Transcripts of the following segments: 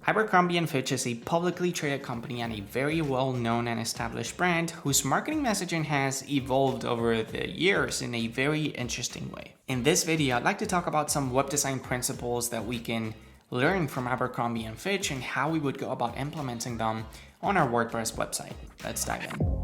Abercrombie & Fitch is a publicly traded company and a very well-known and established brand whose marketing messaging has evolved over the years in a very interesting way. In this video, I'd like to talk about some web design principles that we can learn from Abercrombie & Fitch and how we would go about implementing them on our WordPress website. Let's dive in.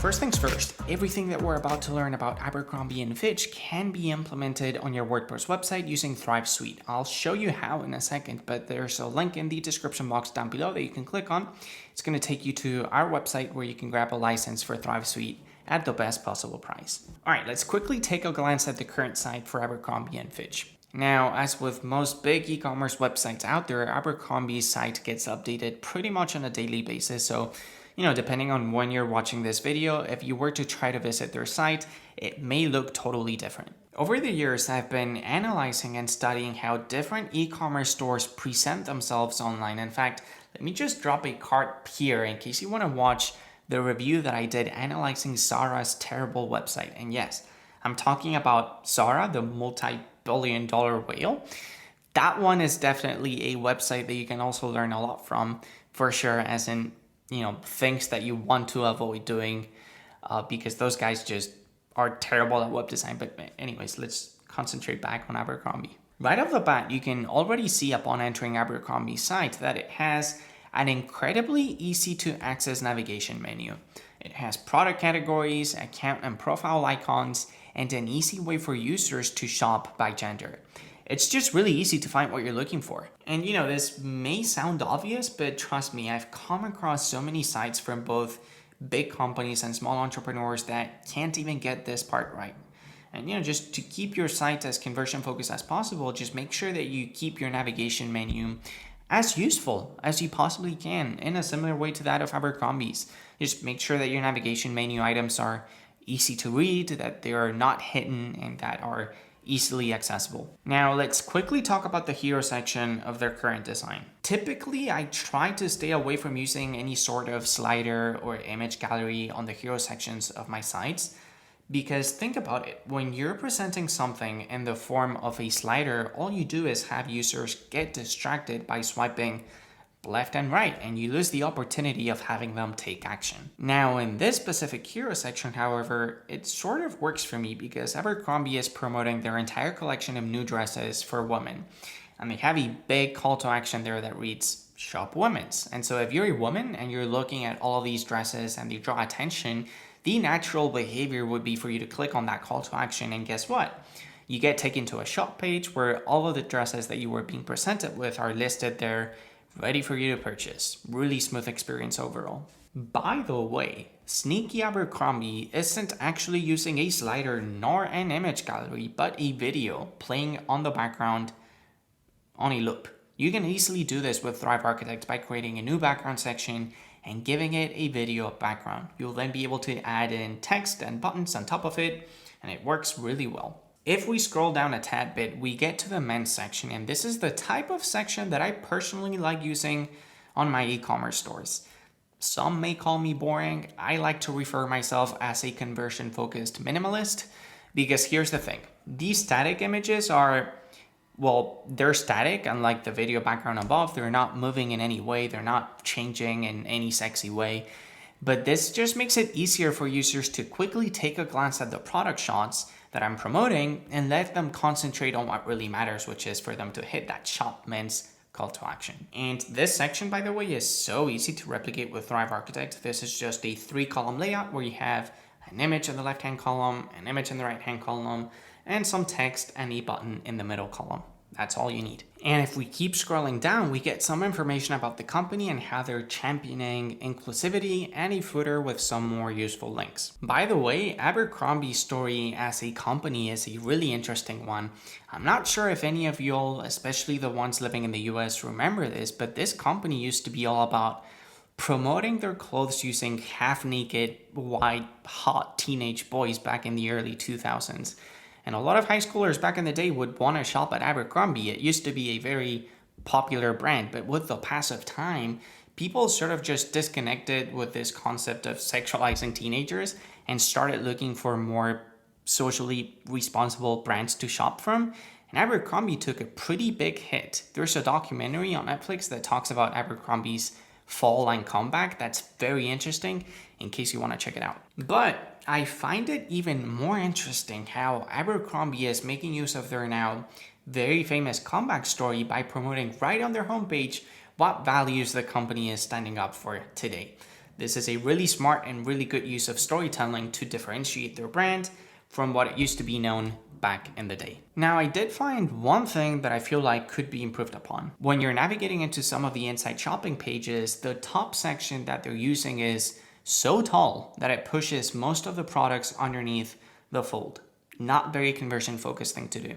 First things first, everything that we're about to learn about Abercrombie & Fitch can be implemented on your WordPress website using Thrive Suite. I'll show you how in a second, but there's a link in the description box down below that you can click on. It's going to take you to our website where you can grab a license for Thrive Suite at the best possible price. All right, let's quickly take a glance at the current site for Abercrombie & Fitch. Now, as with most big e-commerce websites out there, Abercrombie's site gets updated pretty much on a daily basis. So, depending on when you're watching this video, if you were to try to visit their site, it may look totally different. Over the years, I've been analyzing and studying how different e-commerce stores present themselves online. In fact, let me just drop a card here in case you want to watch the review that I did analyzing Zara's terrible website. And yes, I'm talking about Zara, the multi-billion-dollar whale. That one is definitely a website that you can also learn a lot from, for sure, as in things that you want to avoid doing because those guys just are terrible at web design. But anyways, let's concentrate back on Abercrombie. Right off the bat, you can already see upon entering Abercrombie's site that it has an incredibly easy to access navigation menu. It has product categories, account and profile icons, and an easy way for users to shop by gender. It's just really easy to find what you're looking for. And this may sound obvious, but trust me, I've come across so many sites from both big companies and small entrepreneurs that can't even get this part right. And just to keep your site as conversion focused as possible, just make sure that you keep your navigation menu as useful as you possibly can in a similar way to that of Abercrombie's. Just make sure that your navigation menu items are easy to read, that they are not hidden, and that are easily accessible. Now let's quickly talk about the hero section of their current design. Typically, I try to stay away from using any sort of slider or image gallery on the hero sections of my sites, because think about it, when you're presenting something in the form of a slider, all you do is have users get distracted by swiping left and right, and you lose the opportunity of having them take action. Now, in this specific hero section, however, it sort of works for me because Abercrombie is promoting their entire collection of new dresses for women. And they have a big call to action there that reads, shop women's. And so if you're a woman and you're looking at all of these dresses and they draw attention, the natural behavior would be for you to click on that call to action, and guess what? You get taken to a shop page where all of the dresses that you were being presented with are listed there, ready for you to purchase. Really smooth experience overall. By the way, sneaky Abercrombie isn't actually using a slider nor an image gallery, but a video playing on the background on a loop. You can easily do this with Thrive Architect by creating a new background section and giving it a video background. You'll then be able to add in text and buttons on top of it, and it works really well. If we scroll down a tad bit, we get to the men's section, and this is the type of section that I personally like using on my e-commerce stores. Some may call me boring. I like to refer myself as a conversion-focused minimalist, because here's the thing. These static images are, they're static, unlike the video background above. They're not moving in any way. They're not changing in any sexy way. But this just makes it easier for users to quickly take a glance at the product shots that I'm promoting and let them concentrate on what really matters, which is for them to hit that shop men's call to action. And this section, by the way, is so easy to replicate with Thrive Architect. This is just a 3-column layout where you have an image in the left-hand column, an image in the right-hand column, and some text and a button in the middle column. That's all you need. And if we keep scrolling down, we get some information about the company and how they're championing inclusivity and a footer with some more useful links. By the way, Abercrombie's story as a company is a really interesting one. I'm not sure if any of y'all, especially the ones living in the US, remember this, but this company used to be all about promoting their clothes using half-naked, white, hot teenage boys back in the early 2000s. And a lot of high schoolers back in the day would want to shop at Abercrombie. It used to be a very popular brand, but with the pass of time, people sort of just disconnected with this concept of sexualizing teenagers and started looking for more socially responsible brands to shop from. And Abercrombie took a pretty big hit. There's a documentary on Netflix that talks about Abercrombie's fall line comeback. That's very interesting in case you want to check it out. But I find it even more interesting how Abercrombie is making use of their now very famous comeback story by promoting right on their homepage what values the company is standing up for today. This is a really smart and really good use of storytelling to differentiate their brand from what it used to be known back in the day. Now, I did find one thing that I feel like could be improved upon. When you're navigating into some of the inside shopping pages, the top section that they're using is so tall that it pushes most of the products underneath the fold. Not very conversion focused thing to do.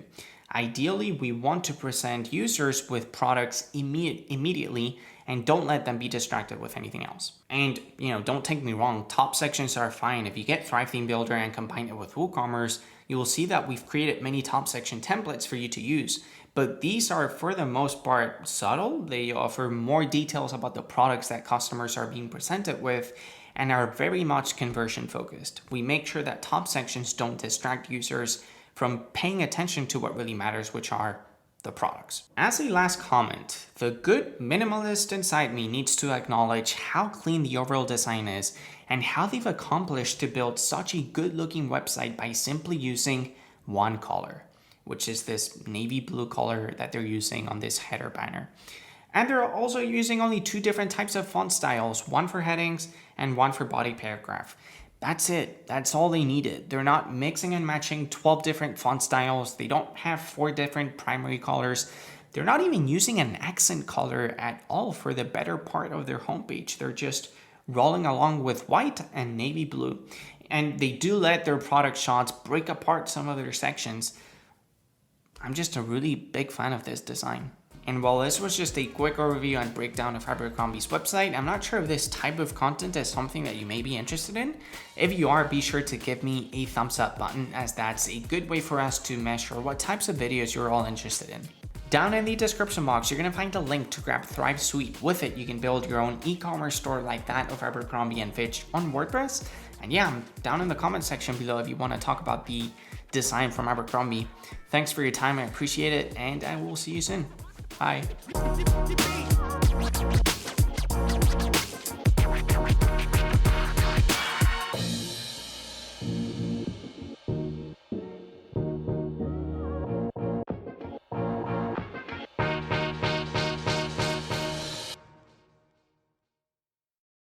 Ideally, we want to present users with products immediately and don't let them be distracted with anything else. And, don't take me wrong, top sections are fine. If you get Thrive Theme Builder and combine it with WooCommerce, you will see that we've created many top section templates for you to use. But these are, for the most part, subtle. They offer more details about the products that customers are being presented with and are very much conversion focused. We make sure that top sections don't distract users from paying attention to what really matters, which are the products. As a last comment, the good minimalist inside me needs to acknowledge how clean the overall design is and how they've accomplished to build such a good looking website by simply using one color, which is this navy blue color that they're using on this header banner. And they're also using only 2 different types of font styles, one for headings and one for body paragraph. That's it. That's all they needed. They're not mixing and matching 12 different font styles. They don't have 4 different primary colors. They're not even using an accent color at all for the better part of their homepage. They're just rolling along with white and navy blue. And they do let their product shots break apart some of their sections. I'm just a really big fan of this design. And while this was just a quick overview and breakdown of Abercrombie's website, I'm not sure if this type of content is something that you may be interested in. If you are, be sure to give me a thumbs up button, as that's a good way for us to measure what types of videos you're all interested in. Down in the description box, you're going to find a link to grab Thrive Suite. With it, you can build your own e-commerce store like that of Abercrombie & Fitch on WordPress. And yeah, down in the comment section below if you want to talk about the design from Abercrombie. Thanks for your time, I appreciate it, and I will see you soon. Bye.